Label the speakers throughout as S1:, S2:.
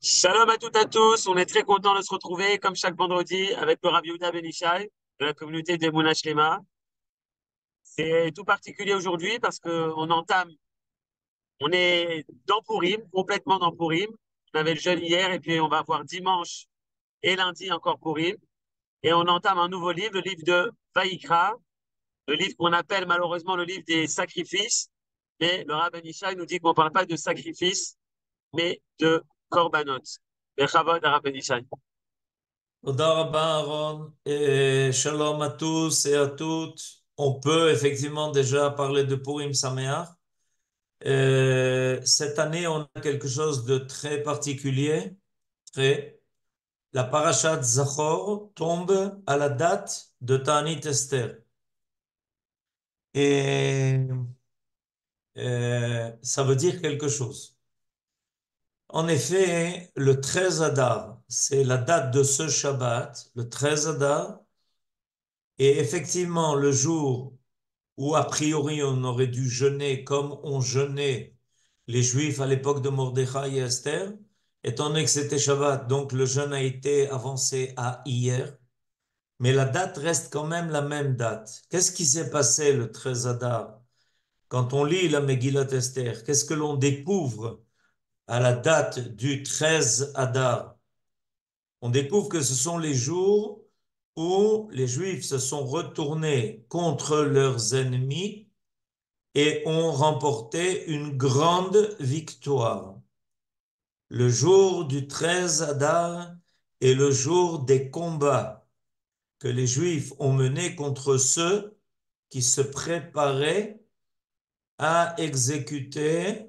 S1: Shalom à toutes et à tous, on est très content de se retrouver comme chaque vendredi avec le Rav Yehuda Ben Ishai de la communauté des Mouna Shlema. C'est tout particulier aujourd'hui parce on est dans Purim, complètement dans Purim. On avait le jeûne hier et puis on va voir dimanche et lundi encore Purim. Et on entame un nouveau livre, le livre de Vaïkra, le livre qu'on appelle malheureusement le livre des sacrifices. Mais le Rav Ben Ishai nous dit qu'on ne parle pas de sacrifices, mais de korbanot. Bechavod, Rav Ben Ishai.
S2: Toda rabba, Aaron, et shalom à tous et à toutes. On peut effectivement déjà parler de Purim Sameach. Cette année, on a quelque chose de très particulier. La parashat Zachor tombe à la date de Ta'anit Esther. Et ça veut dire quelque chose. En effet, le 13 Adar, c'est la date de ce Shabbat, le 13 Adar. Et effectivement, le jour où a priori on aurait dû jeûner comme on jeûnait les Juifs à l'époque de Mordechai et Esther, étant donné que c'était Shabbat, donc le jeûne a été avancé à hier, mais la date reste quand même la même date. Qu'est-ce qui s'est passé le 13 Adar? Quand on lit la Megillat Esther, qu'est-ce que l'on découvre à la date du 13 Adar? On découvre que ce sont les jours où les Juifs se sont retournés contre leurs ennemis et ont remporté une grande victoire. Le jour du 13 Adar est le jour des combats que les Juifs ont menés contre ceux qui se préparaient à exécuter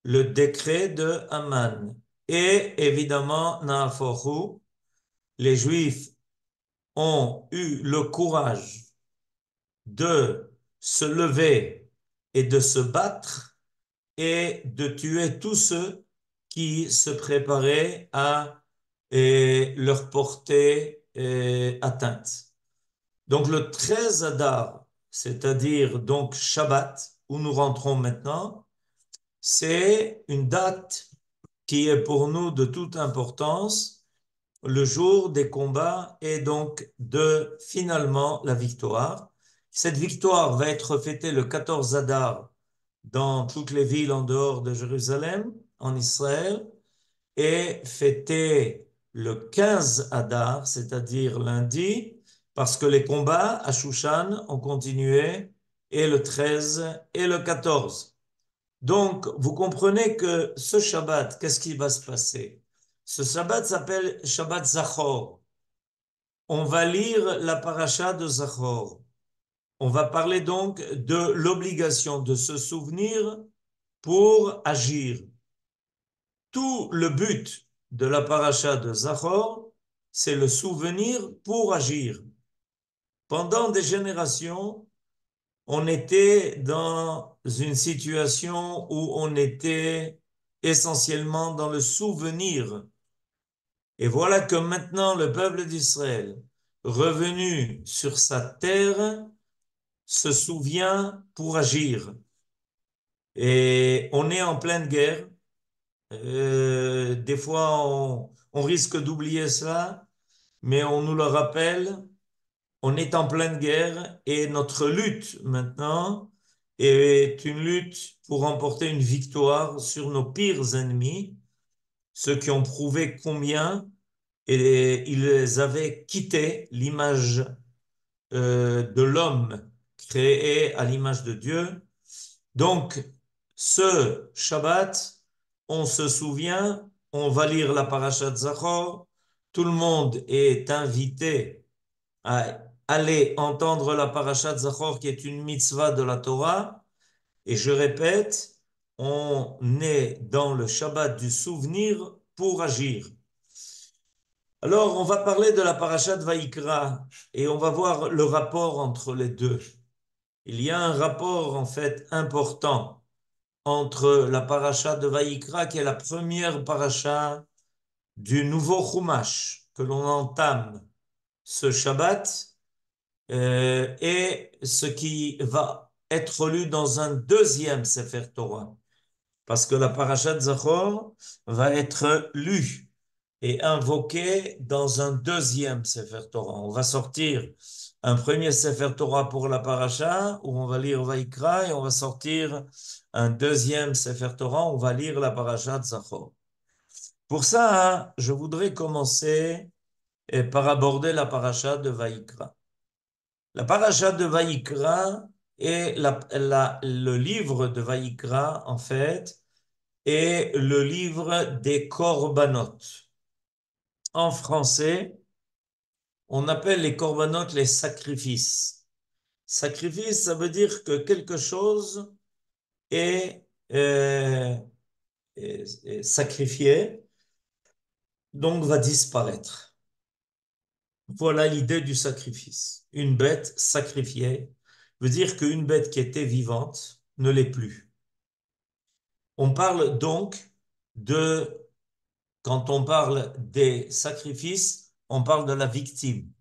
S2: le décret de Haman. Et évidemment, Naaforu, les Juifs ont eu le courage de se lever et de se battre et de tuer tous ceux qui se préparaient à leur porter atteinte. Donc le 13 Adar, c'est-à-dire donc Shabbat, où nous rentrons maintenant, c'est une date qui est pour nous de toute importance, le jour des combats et donc de finalement la victoire. Cette victoire va être fêtée le 14 Adar dans toutes les villes en dehors de Jérusalem, en Israël, et fêtée le 15 Adar, c'est-à-dire lundi, parce que les combats à Shushan ont continué, et le 13 et le 14. Donc, vous comprenez que ce Shabbat, qu'est-ce qui va se passer? Ce Shabbat s'appelle Shabbat Zachor. On va lire la paracha de Zachor. On va parler donc de l'obligation de se souvenir pour agir. Tout le but de la paracha de Zachor, c'est le souvenir pour agir. Pendant des générations, on était dans une situation où on était essentiellement dans le souvenir. Et voilà que maintenant le peuple d'Israël, revenu sur sa terre, se souvient pour agir. Et on est en pleine guerre. Des fois, on risque d'oublier cela, mais on nous le rappelle. On est en pleine guerre et notre lutte maintenant est une lutte pour remporter une victoire sur nos pires ennemis, ceux qui ont prouvé combien ils avaient quitté l'image de l'homme créé à l'image de Dieu. Donc, ce Shabbat, on se souvient, on va lire la parashat Zachor, tout le monde est invité à aller entendre la parashat Zachor qui est une mitzvah de la Torah. Et je répète, on est dans le Shabbat du souvenir pour agir. Alors, on va parler de la parashat Vaïkra et on va voir le rapport entre les deux. Il y a un rapport en fait important entre la parasha de Vaïkra, qui est la première parasha du nouveau Chumash que l'on entame ce Shabbat, et ce qui va être lu dans un deuxième Sefer Torah. Parce que la parasha de Zachor va être lue est invoqué dans un deuxième Sefer Torah. On va sortir un premier Sefer Torah pour la paracha, où on va lire Vaïkra, et on va sortir un deuxième Sefer Torah, où on va lire la paracha de Zachor. Pour ça, je voudrais commencer par aborder la paracha de Vaïkra. La paracha de Vaïkra est le livre de Vaïkra, en fait, est le livre des Korbanot. En français, on appelle les Korbanot les sacrifices. Sacrifice, ça veut dire que quelque chose est, euh, est sacrifié, donc va disparaître. Voilà l'idée du sacrifice. Une bête sacrifiée veut dire qu'une bête qui était vivante ne l'est plus. On parle donc de, quand on parle des sacrifices, on parle de la victime.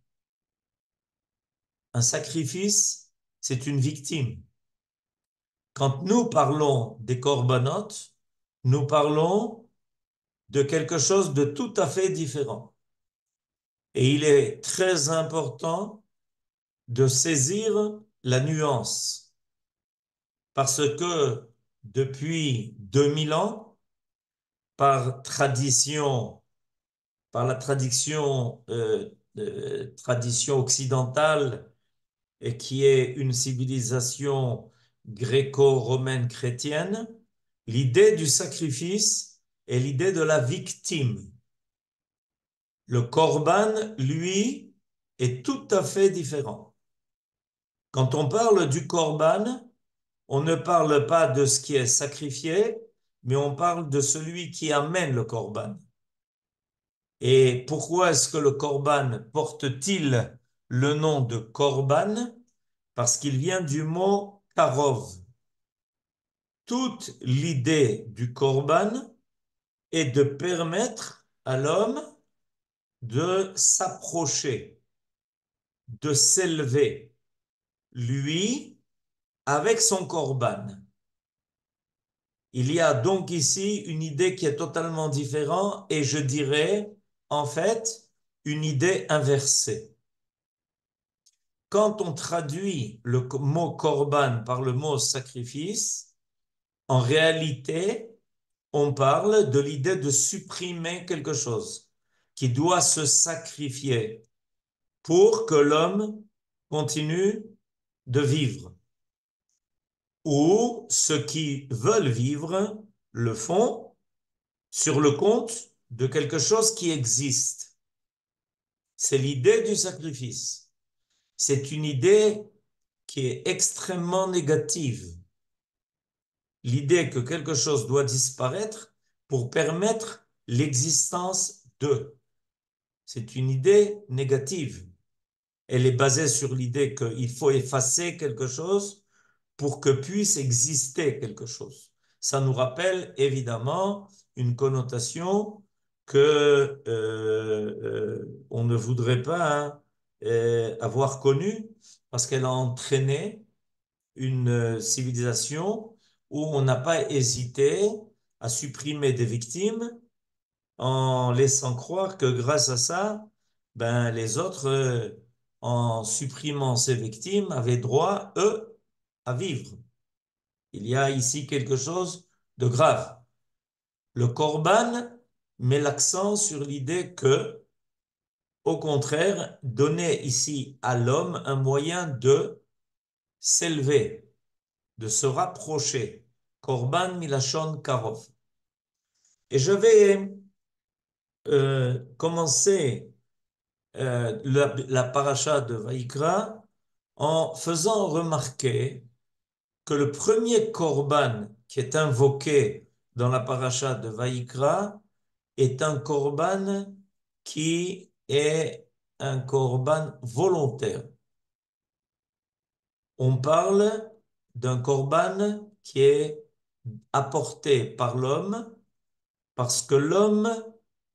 S2: Un sacrifice, c'est une victime. Quand nous parlons des corbanotes, nous parlons de quelque chose de tout à fait différent. Et il est très important de saisir la nuance, parce que depuis 2000 ans, par tradition, par la tradition occidentale, et qui est une civilisation gréco-romaine chrétienne, l'idée du sacrifice est l'idée de la victime. Le korban, lui, est tout à fait différent. Quand on parle du korban, on ne parle pas de ce qui est sacrifié, mais on parle de celui qui amène le korban. Et pourquoi est-ce que le korban porte-t-il le nom de korban? Parce qu'il vient du mot karov. Toute l'idée du korban est de permettre à l'homme de s'approcher, de s'élever, lui, avec son korban. Il y a donc ici une idée qui est totalement différente et je dirais, en fait, une idée inversée. Quand on traduit le mot korban par le mot sacrifice, en réalité, on parle de l'idée de supprimer quelque chose qui doit se sacrifier pour que l'homme continue de vivre. Ou ceux qui veulent vivre le font sur le compte de quelque chose qui existe. C'est l'idée du sacrifice. C'est une idée qui est extrêmement négative. L'idée que quelque chose doit disparaître pour permettre l'existence de. C'est une idée négative. Elle est basée sur l'idée qu'il faut effacer quelque chose pour que puisse exister quelque chose. Ça nous rappelle évidemment une connotation que on ne voudrait pas avoir connue parce qu'elle a entraîné une civilisation où on n'a pas hésité à supprimer des victimes en laissant croire que grâce à ça, ben, les autres, en supprimant ces victimes, avaient droit, eux, à vivre. Il y a ici quelque chose de grave. Le Corban met l'accent sur l'idée que, au contraire, donner ici à l'homme un moyen de s'élever, de se rapprocher. Corban milachon karov. Et je vais commencer la paracha de Vaïkra en faisant remarquer que le premier korban qui est invoqué dans la paracha de Vaïkra est un korban qui est un korban volontaire. On parle d'un korban qui est apporté par l'homme parce que l'homme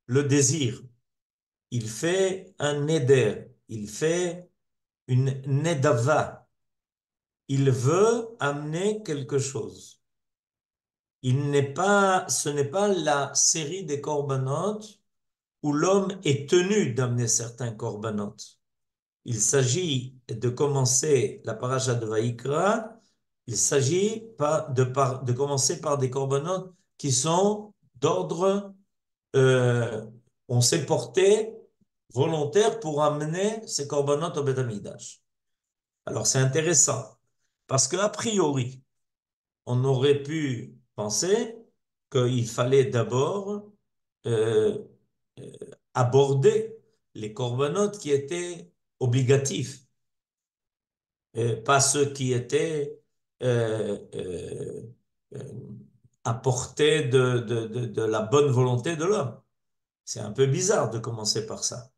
S2: le désire. Il fait un neder, il fait une nedava. Il veut amener quelque chose. Ce n'est pas la série des korbanot où l'homme est tenu d'amener certains korbanot. Il s'agit de commencer la paracha de Vaïkra, il s'agit de commencer par des korbanot qui sont d'ordre, euh, on s'est porté volontaire pour amener ces korbanot au Beth Amikdash. Alors c'est intéressant, parce qu'a priori, on aurait pu penser qu'il fallait d'abord euh, euh, aborder les corbanotes qui étaient obligatifs, pas ceux qui étaient euh, euh, euh, à portée de la bonne volonté de l'homme. C'est un peu bizarre de commencer par ça.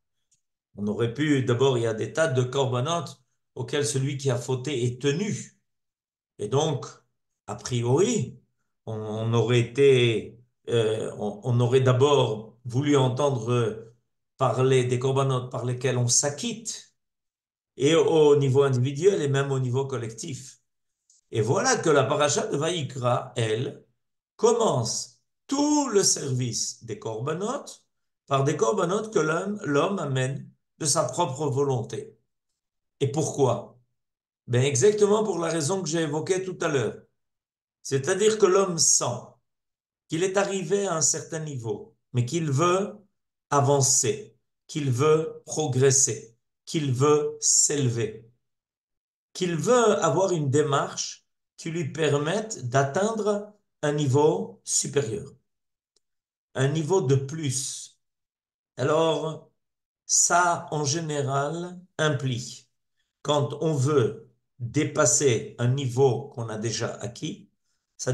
S2: On aurait pu, d'abord, il y a des tas de corbanotes auxquels celui qui a fauté est tenu. Et donc, a priori, on aurait été, on aurait d'abord voulu entendre parler des corbanotes par lesquels on s'acquitte, et au niveau individuel et même au niveau collectif. Et voilà que la paracha de Vaïkra, elle, commence tout le service des corbanotes par des corbanotes que l'homme amène de sa propre volonté. Et pourquoi? Ben exactement pour la raison que j'ai évoquée tout à l'heure. C'est-à-dire que l'homme sent qu'il est arrivé à un certain niveau, mais qu'il veut avancer, qu'il veut progresser, qu'il veut s'élever, qu'il veut avoir une démarche qui lui permette d'atteindre un niveau supérieur, un niveau de plus. Alors, ça, en général, implique, quand on veut dépasser un niveau qu'on a déjà acquis, ça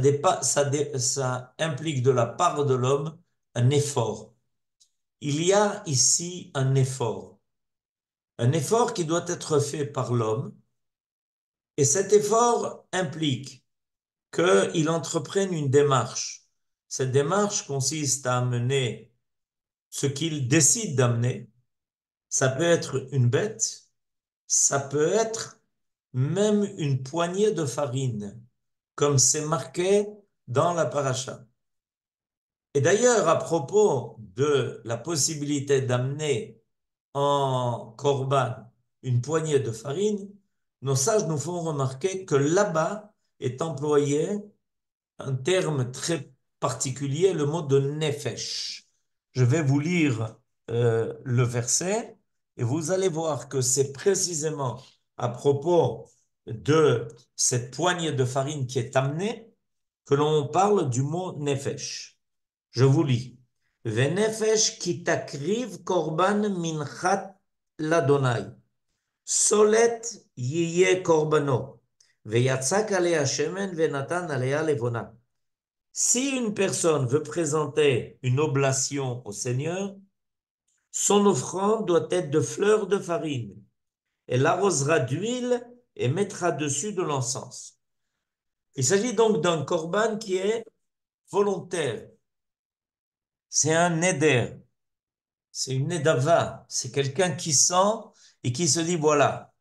S2: implique de la part de l'homme un effort. Il y a ici un effort qui doit être fait par l'homme, et cet effort implique qu'il entreprenne une démarche. Cette démarche consiste à amener ce qu'il décide d'amener. Ça peut être une bête, ça peut être même une poignée de farine, comme c'est marqué dans la paracha. Et d'ailleurs, à propos de la possibilité d'amener en korban une poignée de farine, nos sages nous font remarquer que là-bas est employé un terme très particulier, le mot de nefesh. Je vais vous lire le verset et vous allez voir que c'est précisément à propos de cette poignée de farine qui est amenée que l'on parle du mot nefesh. Je vous lis. Venefesh ki takriv korban minchat ladonai. Solet yiye korbano. Veyatzak alea shemen venatan alea levona. Si une personne veut présenter une oblation au Seigneur, son offrande doit être de fleurs de farine. Elle arrosera d'huile et mettra dessus de l'encens. Il s'agit donc d'un korban qui est volontaire. C'est un neder, c'est une nedava, c'est quelqu'un qui sent et qui se dit, voilà,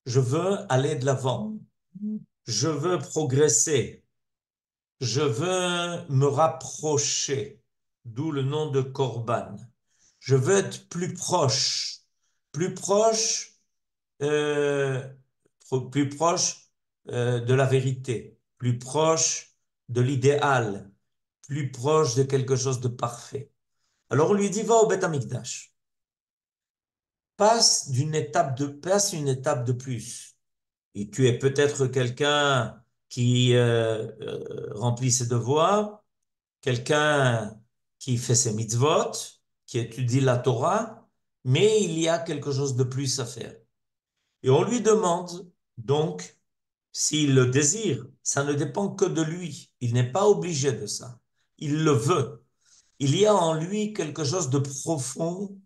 S2: je veux aller de l'avant, je veux progresser, je veux me rapprocher, d'où le nom de korban. Je veux être plus proche, euh, plus proche de la vérité, plus proche de l'idéal, plus proche de quelque chose de parfait. Alors on lui dit, va au Beth Amikdash. Passe une étape de plus. Et tu es peut-être quelqu'un qui remplit ses devoirs, quelqu'un qui fait ses mitzvot, qui étudie la Torah, mais il y a quelque chose de plus à faire. Et on lui demande donc s'il le désire. Ça ne dépend que de lui. Il n'est pas obligé de ça. Il le veut. Il y a en lui quelque chose de profond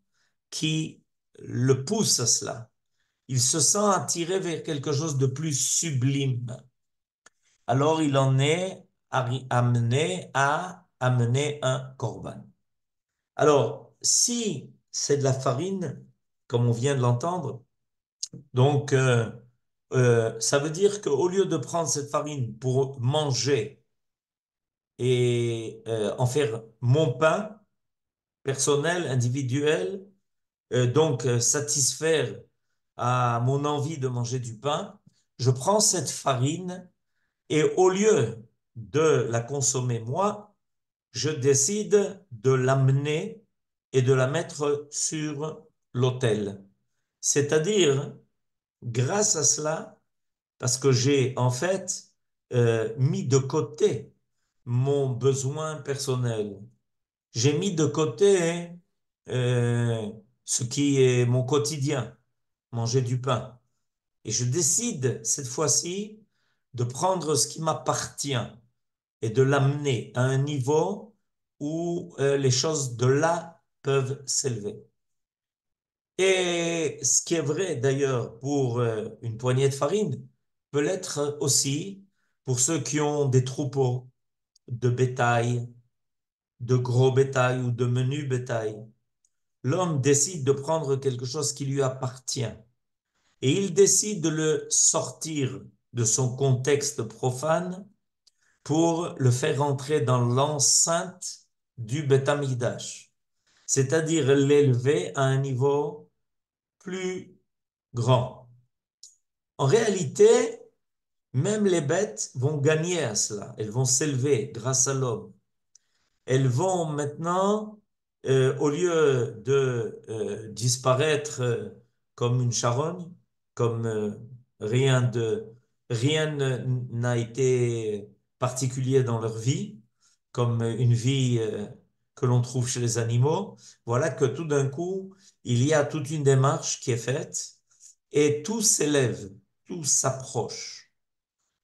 S2: qui le pousse à cela. Il se sent attiré vers quelque chose de plus sublime. Alors il en est amené à amener un korban. Alors, si c'est de la farine, comme on vient de l'entendre, donc ça veut dire qu'au lieu de prendre cette farine pour manger et en faire mon pain, personnel, individuel, donc satisfaire à mon envie de manger du pain, je prends cette farine et au lieu de la consommer moi, je décide de l'amener et de la mettre sur l'autel. C'est-à-dire, grâce à cela, parce que j'ai en fait mis de côté mon besoin personnel. J'ai mis de côté euh, ce qui est mon quotidien, manger du pain. Et je décide cette fois-ci de prendre ce qui m'appartient et de l'amener à un niveau où les choses de là peuvent s'élever. Et ce qui est vrai d'ailleurs pour une poignée de farine peut l'être aussi pour ceux qui ont des troupeaux de bétail, de gros bétail ou de menu bétail. L'homme décide de prendre quelque chose qui lui appartient et il décide de le sortir de son contexte profane pour le faire entrer dans l'enceinte du Beth Amikdash, c'est-à-dire l'élever à un niveau plus grand. En réalité, même les bêtes vont gagner à cela, elles vont s'élever grâce à l'homme. Elles vont maintenant, au lieu de disparaître comme une charogne, comme rien n'a été particulier dans leur vie, comme une vie que l'on trouve chez les animaux, voilà que tout d'un coup, il y a toute une démarche qui est faite et tout s'élève, tout s'approche.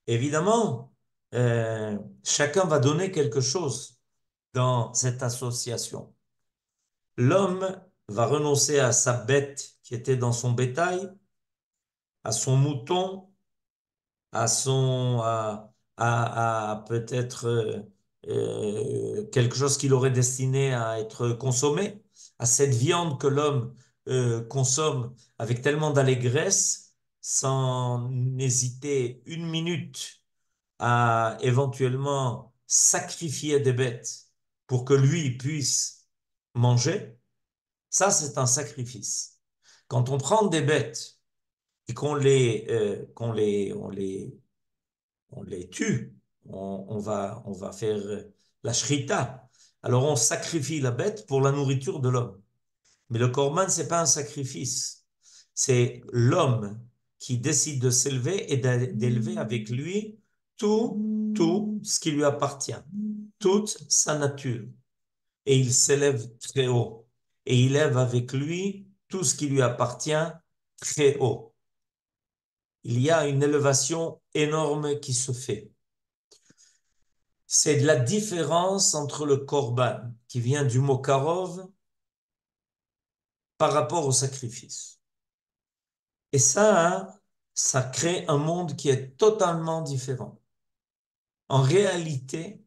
S2: Évidemment, chacun va donner quelque chose dans cette association. L'homme va renoncer à sa bête qui était dans son bétail, à son mouton, à peut-être quelque chose qu'il aurait destiné à être consommé, à cette viande que l'homme consomme avec tellement d'allégresse, sans hésiter une minute à éventuellement sacrifier des bêtes pour que lui puisse manger, ça c'est un sacrifice. Quand on prend des bêtes et on les tue, on va faire la shrita. Alors on sacrifie la bête pour la nourriture de l'homme. Mais le korban, c'est pas un sacrifice. C'est l'homme qui décide de s'élever et d'élever avec lui tout ce qui lui appartient, toute sa nature. Et il s'élève très haut. Et il élève avec lui tout ce qui lui appartient très haut. Il y a une élévation énorme qui se fait. C'est de la différence entre le korban, qui vient du mot karov, par rapport au sacrifice. Et ça crée un monde qui est totalement différent. En réalité,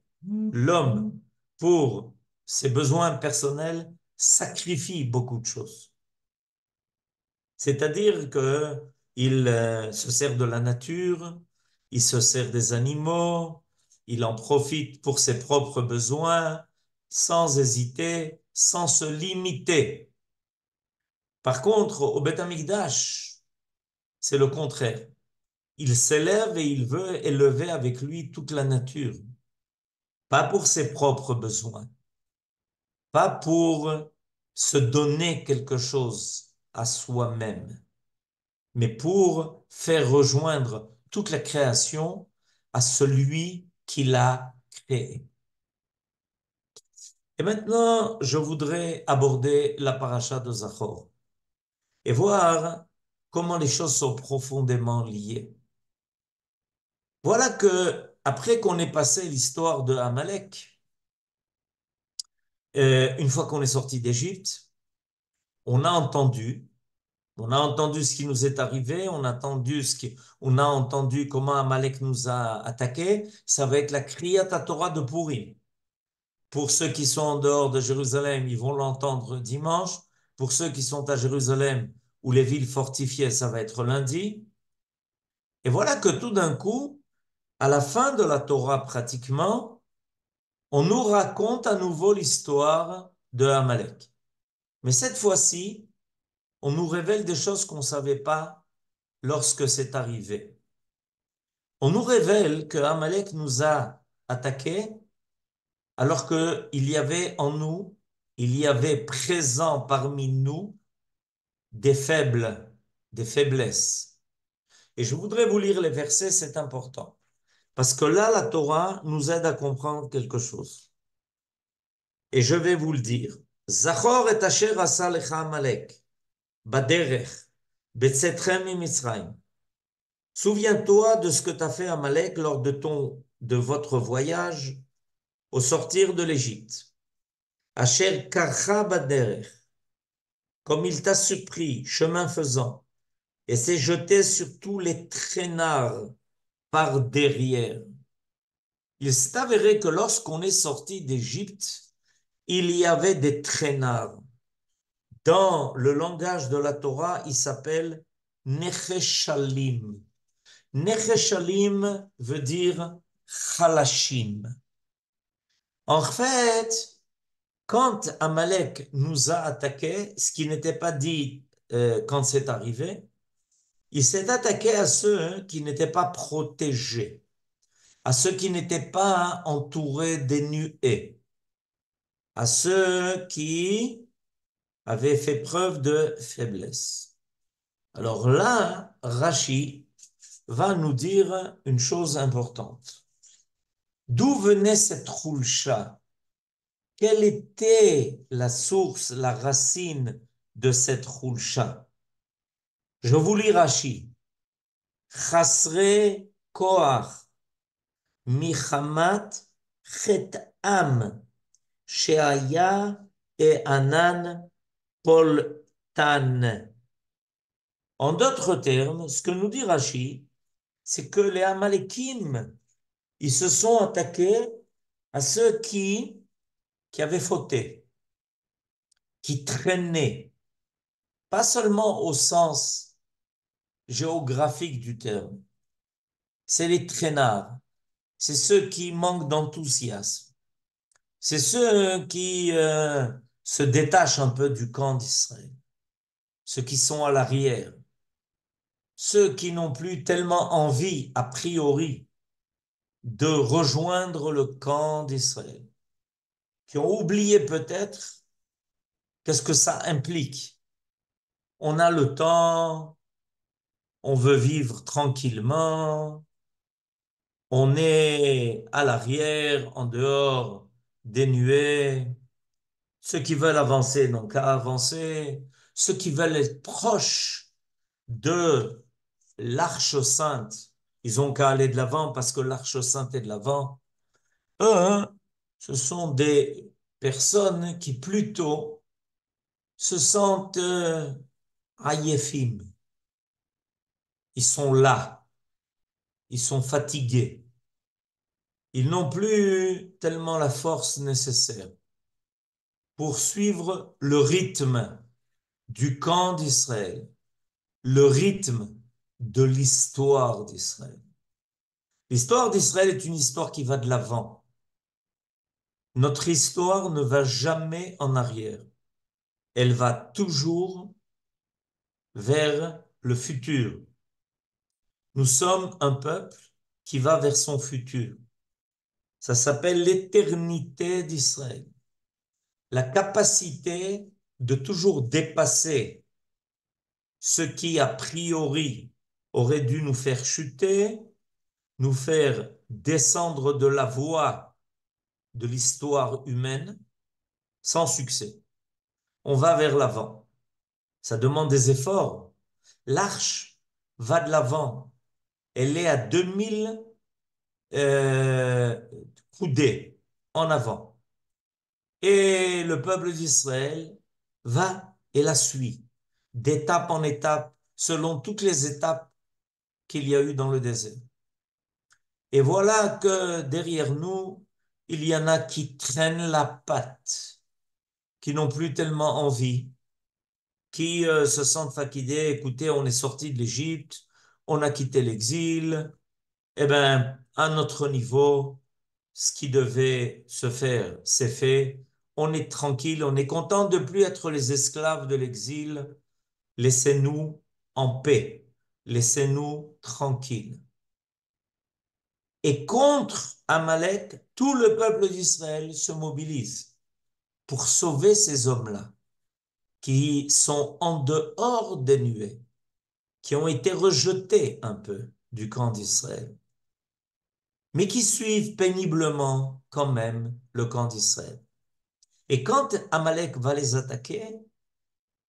S2: l'homme, pour ses besoins personnels, sacrifie beaucoup de choses. C'est-à-dire que il se sert de la nature, il se sert des animaux, il en profite pour ses propres besoins, sans hésiter, sans se limiter. Par contre, au Beth Amikdash, c'est le contraire. Il s'élève et il veut élever avec lui toute la nature. Pas pour ses propres besoins, pas pour se donner quelque chose à soi-même, mais pour faire rejoindre toute la création à celui qui l'a créée. Et maintenant, je voudrais aborder la paracha de Zachor et voir comment les choses sont profondément liées. Voilà que, après qu'on ait passé l'histoire de Amalek, une fois qu'on est sorti d'Égypte, on a entendu, on a entendu ce qui nous est arrivé, on a entendu comment Amalek nous a attaqués. Ça va être la Kriyat Torah de Purim. Pour ceux qui sont en dehors de Jérusalem, ils vont l'entendre dimanche. Pour ceux qui sont à Jérusalem ou les villes fortifiées, ça va être lundi. Et voilà que tout d'un coup, à la fin de la Torah pratiquement, on nous raconte à nouveau l'histoire de Amalek. Mais cette fois-ci, on nous révèle des choses qu'on ne savait pas lorsque c'est arrivé. On nous révèle que Amalek nous a attaqués alors qu'il y avait en nous, il y avait présent parmi nous des faibles, des faiblesses. Et je voudrais vous lire les versets, c'est important. Parce que là, la Torah nous aide à comprendre quelque chose. Et je vais vous le dire. Zachor et asher asa lecha Amalek, baderech, betzetchem miMitzrayim. Souviens-toi de ce que t'a fait Amalek lors de votre voyage au sortir de l'Égypte. Asher karcha baderech, comme il t'a surpris, chemin faisant, et s'est jeté sur tous les traînards par derrière. Il s'est avéré que lorsqu'on est sorti d'Égypte, il y avait des traînards. Dans le langage de la Torah, il s'appelle Necheshalim. Necheshalim veut dire Chalashim. En fait, quand Amalek nous a attaqués, ce qui n'était pas dit quand c'est arrivé, il s'est attaqué à ceux qui n'étaient pas protégés, à ceux qui n'étaient pas entourés des nuées, à ceux qui avaient fait preuve de faiblesse. Alors là, Rashi va nous dire une chose importante. D'où venait cette khoulcha? Quelle était la source, la racine de cette khoulcha? Je vous lis Rashi. Chasre koach michamat chet'am sheaya et anan poltan. En d'autres termes, ce que nous dit Rashi, c'est que les Amalekim, ils se sont attaqués à ceux qui avaient fauté, qui traînaient, pas seulement au sens géographique du terme, c'est les traînards, c'est ceux qui manquent d'enthousiasme, c'est ceux qui se détachent un peu du camp d'Israël, ceux qui sont à l'arrière, ceux qui n'ont plus tellement envie, a priori, de rejoindre le camp d'Israël, qui ont oublié peut-être qu'est-ce que ça implique. On a le temps, on veut vivre tranquillement, on est à l'arrière, en dehors des nuées. Ceux qui veulent avancer n'ont qu'à avancer. Ceux qui veulent être proches de l'Arche sainte, ils ont qu'à aller de l'avant parce que l'Arche sainte est de l'avant. Eux, hein, ce sont des personnes qui plutôt se sentent ayefim. Ils sont là, ils sont fatigués. Ils n'ont plus tellement la force nécessaire pour suivre le rythme du camp d'Israël, le rythme de l'histoire d'Israël. L'histoire d'Israël est une histoire qui va de l'avant. Notre histoire ne va jamais en arrière. Elle va toujours vers le futur. Nous sommes un peuple qui va vers son futur. Ça s'appelle l'éternité d'Israël. La capacité de toujours dépasser ce qui, a priori, aurait dû nous faire chuter, nous faire descendre de la voie de l'histoire humaine sans succès. On va vers l'avant. Ça demande des efforts. L'arche va de l'avant. Elle est à 2000 coudées en avant. Et le peuple d'Israël va et la suit, d'étape en étape, selon toutes les étapes qu'il y a eu dans le désert. Et voilà que derrière nous, il y en a qui traînent la patte, qui n'ont plus tellement envie, qui se sentent fatigués. Écoutez, on est sorti de l'Égypte, on a quitté l'exil. Eh bien, à notre niveau, ce qui devait se faire, c'est fait. on est tranquille, on est content de plus être les esclaves de l'exil. Laissez-nous en paix. Laissez-nous tranquilles. Et contre Amalek, tout le peuple d'Israël se mobilise pour sauver ces hommes-là qui sont en dehors des nuées, qui ont été rejetés un peu du camp d'Israël, mais qui suivent péniblement quand même le camp d'Israël. Et quand Amalek va les attaquer,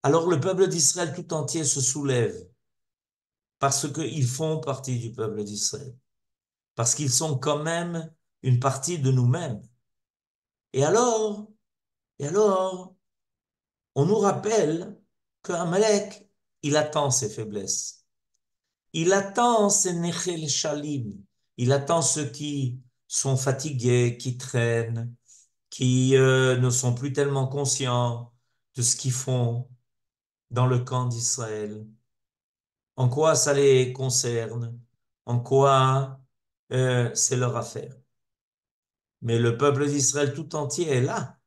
S2: alors le peuple d'Israël tout entier se soulève parce qu'ils font partie du peuple d'Israël, parce qu'ils sont quand même une partie de nous-mêmes. Et alors, et alors, on nous rappelle qu'Amalek, il attend ses faiblesses. Il attend ces Nechel Shalim. Il attend ceux qui sont fatigués, qui traînent, qui ne sont plus tellement conscients de ce qu'ils font dans le camp d'Israël. En quoi ça les concerne? En quoi c'est leur affaire? Mais le peuple d'Israël tout entier est là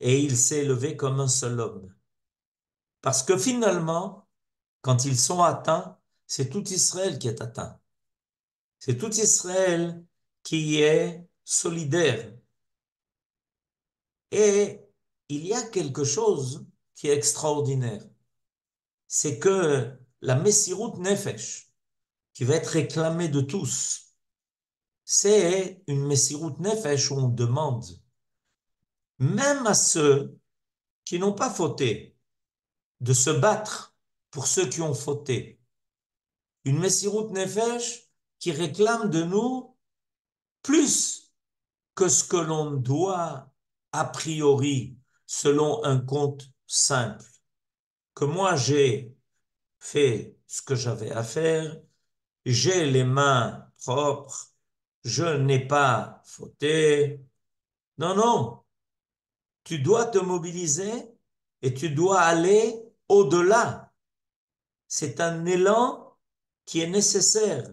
S2: et il s'est levé comme un seul homme. Parce que finalement, quand ils sont atteints, c'est tout Israël qui est atteint. C'est tout Israël qui est solidaire. Et il y a quelque chose qui est extraordinaire. C'est que la Messirut Nefesh, qui va être réclamée de tous, c'est une Messirut Nefesh où on demande, même à ceux qui n'ont pas fauté, de se battre pour ceux qui ont fauté. Une Messirut Nefesh qui réclame de nous plus que ce que l'on doit a priori selon un compte simple. Que moi j'ai fait ce que j'avais à faire, j'ai les mains propres, je n'ai pas fauté. Non, non, tu dois te mobiliser et tu dois aller au-delà. C'est un élan qui est nécessaire.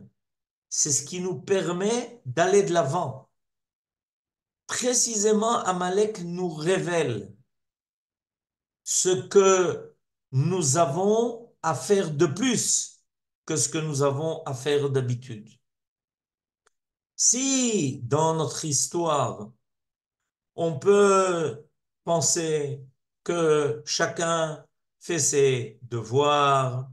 S2: C'est ce qui nous permet d'aller de l'avant. Précisément, Amalek nous révèle ce que nous avons à faire de plus que ce que nous avons à faire d'habitude. Si dans notre histoire, on peut penser que chacun fait ses devoirs,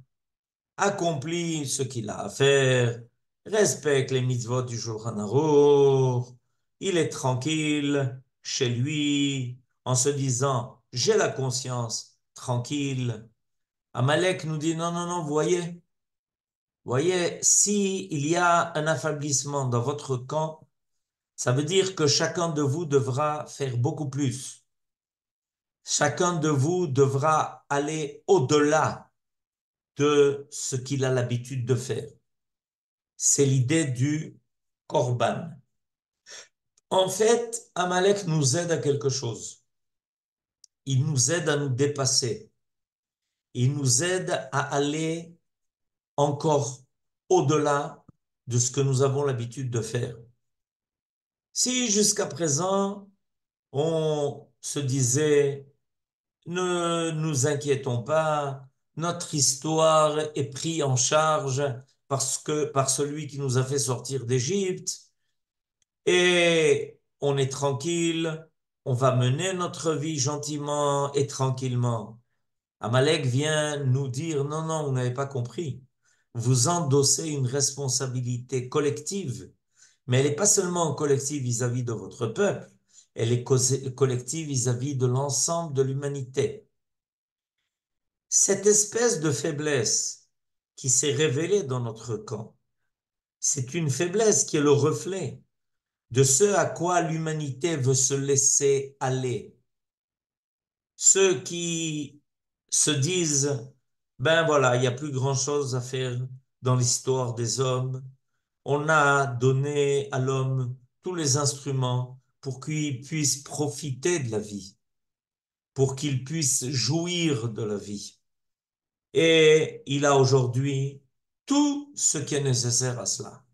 S2: accomplit ce qu'il a à faire, respecte les mitzvot du Shulchan Aruch, il est tranquille chez lui en se disant j'ai la conscience tranquille. Amalek nous dit non, non, non, voyez, si il y a un affaiblissement dans votre camp, ça veut dire que chacun de vous devra faire beaucoup plus. Chacun de vous devra aller au-delà de ce qu'il a l'habitude de faire. C'est l'idée du korban. En fait, Amalek nous aide à quelque chose. Il nous aide à nous dépasser. Il nous aide à aller encore au-delà de ce que nous avons l'habitude de faire. Si jusqu'à présent, on se disait, ne nous inquiétons pas, notre histoire est prise en charge par celui qui nous a fait sortir d'Égypte, et on est tranquille, on va mener notre vie gentiment et tranquillement. Amalek vient nous dire, non, non, vous n'avez pas compris. Vous endossez une responsabilité collective, mais elle n'est pas seulement collective vis-à-vis de votre peuple, elle est collective vis-à-vis de l'ensemble de l'humanité. Cette espèce de faiblesse qui s'est révélée dans notre camp, c'est une faiblesse qui est le reflet de ce à quoi l'humanité veut se laisser aller. Ceux qui se disent, ben voilà, il n'y a plus grand-chose à faire dans l'histoire des hommes. On a donné à l'homme tous les instruments pour qu'il puisse profiter de la vie, pour qu'il puisse jouir de la vie. Et il a aujourd'hui tout ce qui est nécessaire à cela.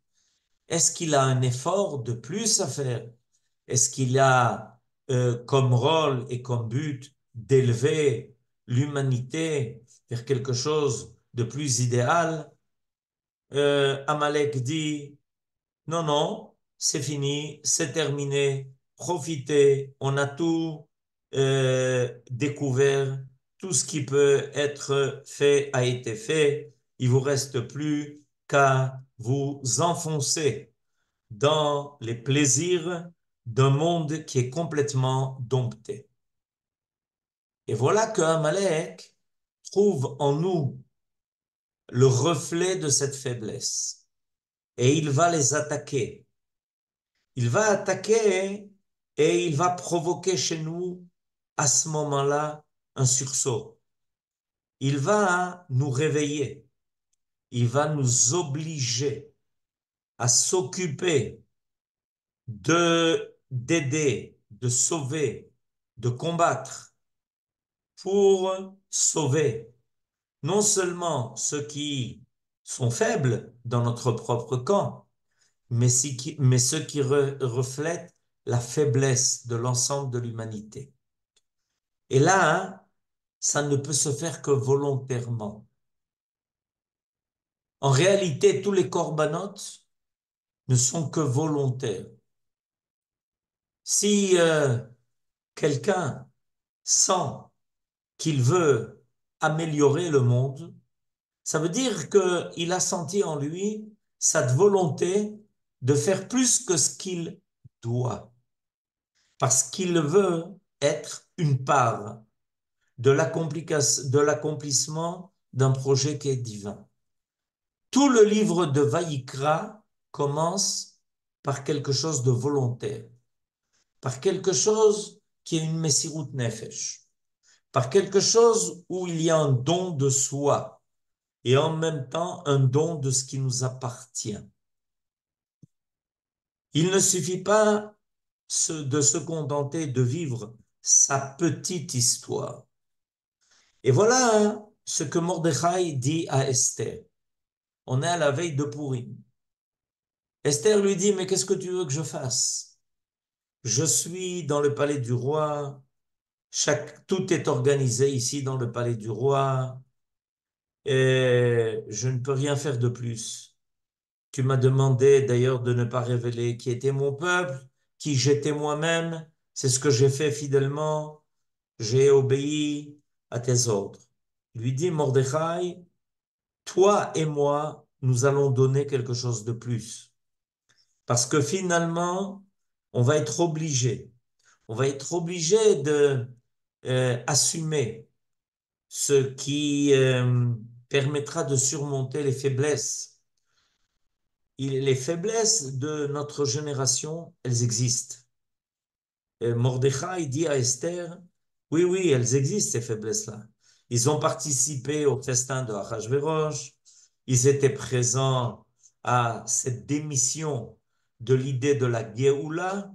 S2: Est-ce qu'il a un effort de plus à faire? Est-ce qu'il a comme rôle et comme but d'élever l'humanité vers quelque chose de plus idéal, Amalek dit, non, non, c'est fini, c'est terminé, profitez, on a tout découvert, tout ce qui peut être fait a été fait, il vous reste plus qu'à vous enfoncer dans les plaisirs d'un monde qui est complètement dompté. Et voilà que Amalek trouve en nous le reflet de cette faiblesse. Et il va les attaquer. Il va attaquer et il va provoquer chez nous, à ce moment-là, un sursaut. Il va nous réveiller. Il va nous obliger à s'occuper d'aider, de sauver, de combattre pour sauver non seulement ceux qui sont faibles dans notre propre camp, mais ceux qui reflètent la faiblesse de l'ensemble de l'humanité. Et là, hein, ça ne peut se faire que volontairement. En réalité, tous les corbanotes ne sont que volontaires. Si quelqu'un sent qu'il veut améliorer le monde, ça veut dire qu'il a senti en lui cette volonté de faire plus que ce qu'il doit, parce qu'il veut être une part de l'accomplissement d'un projet qui est divin. Tout le livre de Vaïkra commence par quelque chose de volontaire, par quelque chose qui est une Messirut Nefesh, par quelque chose où il y a un don de soi et en même temps un don de ce qui nous appartient. Il ne suffit pas de se contenter de vivre sa petite histoire. Et voilà hein, ce que Mordechai dit à Esther. On est à la veille de Pourim. Esther lui dit, mais qu'est-ce que tu veux que je fasse? Je suis dans le palais du roi, tout est organisé ici dans le palais du roi, et je ne peux rien faire de plus. Tu m'as demandé d'ailleurs de ne pas révéler qui était mon peuple, qui j'étais moi-même. C'est ce que j'ai fait fidèlement. J'ai obéi à tes ordres. Il lui dit, Mordechai, toi et moi, nous allons donner quelque chose de plus. Parce que finalement, on va être obligé. On va être obligé de assumer ce qui permettra de surmonter les faiblesses. Les faiblesses de notre génération, elles existent. Mordechai dit à Esther, oui, oui, elles existent, ces faiblesses-là. Ils ont participé au festin de Achashverosh, ils étaient présents à cette démission de l'idée de la Géoula,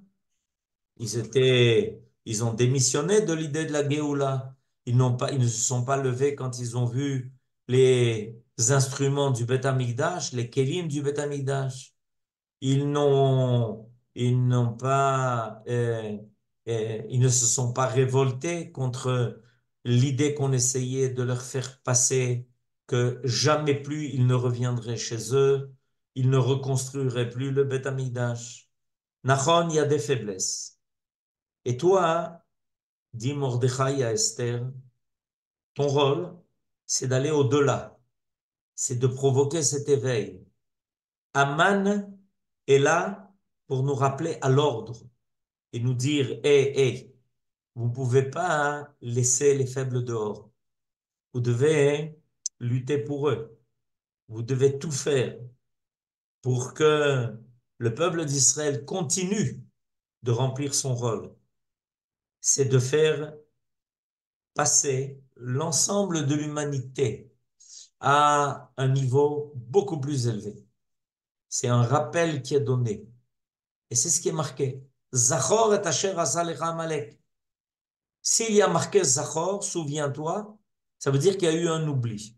S2: ils ont démissionné de l'idée de la Géoula. Ils ne se sont pas levés quand ils ont vu les instruments du Beth Amikdash, les kelim du Beth Amikdash. Ils n'ont pas, ils ne se sont pas révoltés contre l'idée qu'on essayait de leur faire passer que jamais plus ils ne reviendraient chez eux, ils ne reconstruiraient plus le Beth Amikdash. Nachon, il y a des faiblesses. Et toi, dit Mordechai à Esther, ton rôle, c'est d'aller au-delà, c'est de provoquer cet éveil. Aman est là pour nous rappeler à l'ordre et nous dire, hé, vous ne pouvez pas hein, laisser les faibles dehors. Vous devez hein, lutter pour eux. Vous devez tout faire pour que le peuple d'Israël continue de remplir son rôle. C'est de faire passer l'ensemble de l'humanité à un niveau beaucoup plus élevé. C'est un rappel qui est donné. Et c'est ce qui est marqué. Zachor et asher asa lecha Amalek. S'il y a marqué Zachor, souviens-toi, ça veut dire qu'il y a eu un oubli.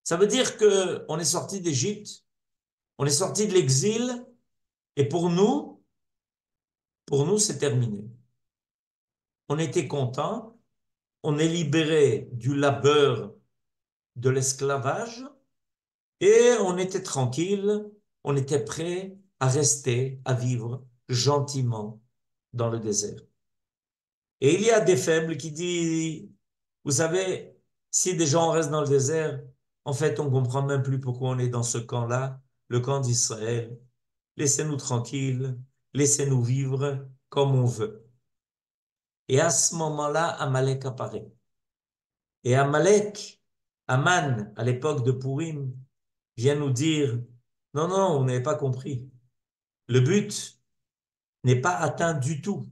S2: Ça veut dire qu'on est sorti d'Égypte, on est sorti de l'exil, et pour nous, c'est terminé. on était content, on est libéré du labeur de l'esclavage et on était tranquille, on était prêt à rester, à vivre gentiment dans le désert. Et il y a des faibles qui disent, vous savez, si des gens restent dans le désert, en fait, on comprend même plus pourquoi on est dans ce camp-là, le camp d'Israël. Laissez-nous tranquilles, laissez-nous vivre comme on veut. Et à ce moment-là, Amalek apparaît. Et Amalek, Aman, à l'époque de Pourim, vient nous dire, non, non, vous n'avez pas compris. Le but n'est pas atteint du tout.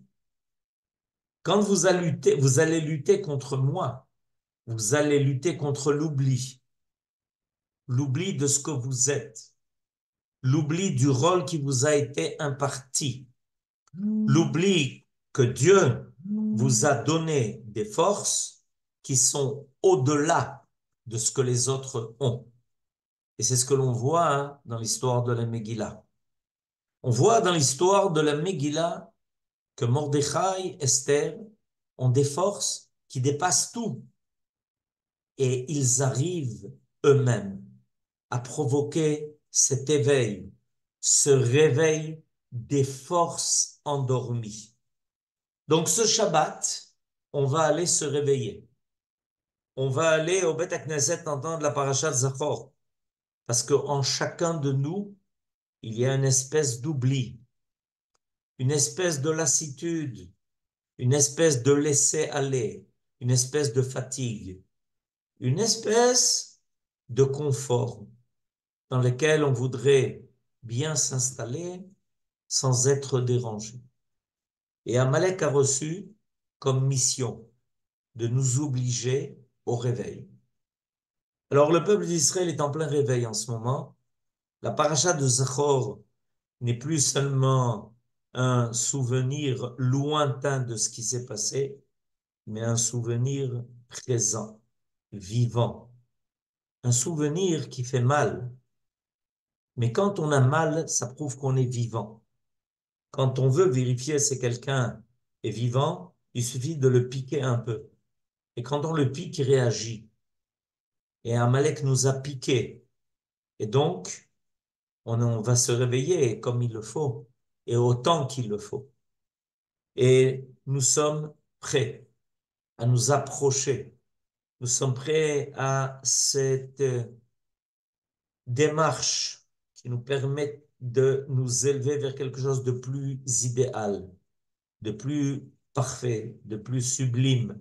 S2: Quand vous allez lutter contre moi, vous allez lutter contre l'oubli, l'oubli de ce que vous êtes, l'oubli du rôle qui vous a été imparti, l'oubli que Dieu vous a donné des forces qui sont au-delà de ce que les autres ont. Et c'est ce que l'on voit dans l'histoire de la Megillah. On voit dans l'histoire de la Megillah que Mordechai, Esther ont des forces qui dépassent tout. Et ils arrivent eux-mêmes à provoquer cet éveil, ce réveil des forces endormies. Donc ce Shabbat, on va aller se réveiller. On va aller au Beth Knesset entendre la parashat Zachor. Parce qu'en chacun de nous, il y a une espèce d'oubli, une espèce de lassitude, une espèce de laisser-aller, une espèce de fatigue, une espèce de confort dans lequel on voudrait bien s'installer sans être dérangé. Et Amalek a reçu comme mission de nous obliger au réveil. Alors le peuple d'Israël est en plein réveil en ce moment. La paracha de Zachor n'est plus seulement un souvenir lointain de ce qui s'est passé, mais un souvenir présent, vivant, un souvenir qui fait mal. Mais quand on a mal, ça prouve qu'on est vivant. Quand on veut vérifier si quelqu'un est vivant, il suffit de le piquer un peu. Et quand on le pique, il réagit. Et Amalek nous a piqué. Et donc, on va se réveiller comme il le faut, et autant qu'il le faut. Et nous sommes prêts à nous approcher. Nous sommes prêts à cette démarche qui nous permet de nous élever vers quelque chose de plus idéal, de plus parfait, de plus sublime,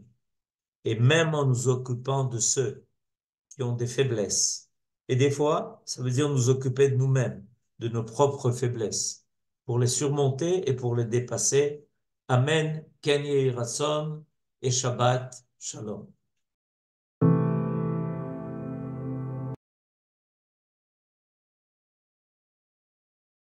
S2: et même en nous occupant de ceux qui ont des faiblesses. Et des fois, ça veut dire nous occuper de nous-mêmes, de nos propres faiblesses, pour les surmonter et pour les dépasser. Amen, Ken Yehi Ratzon et Shabbat Shalom.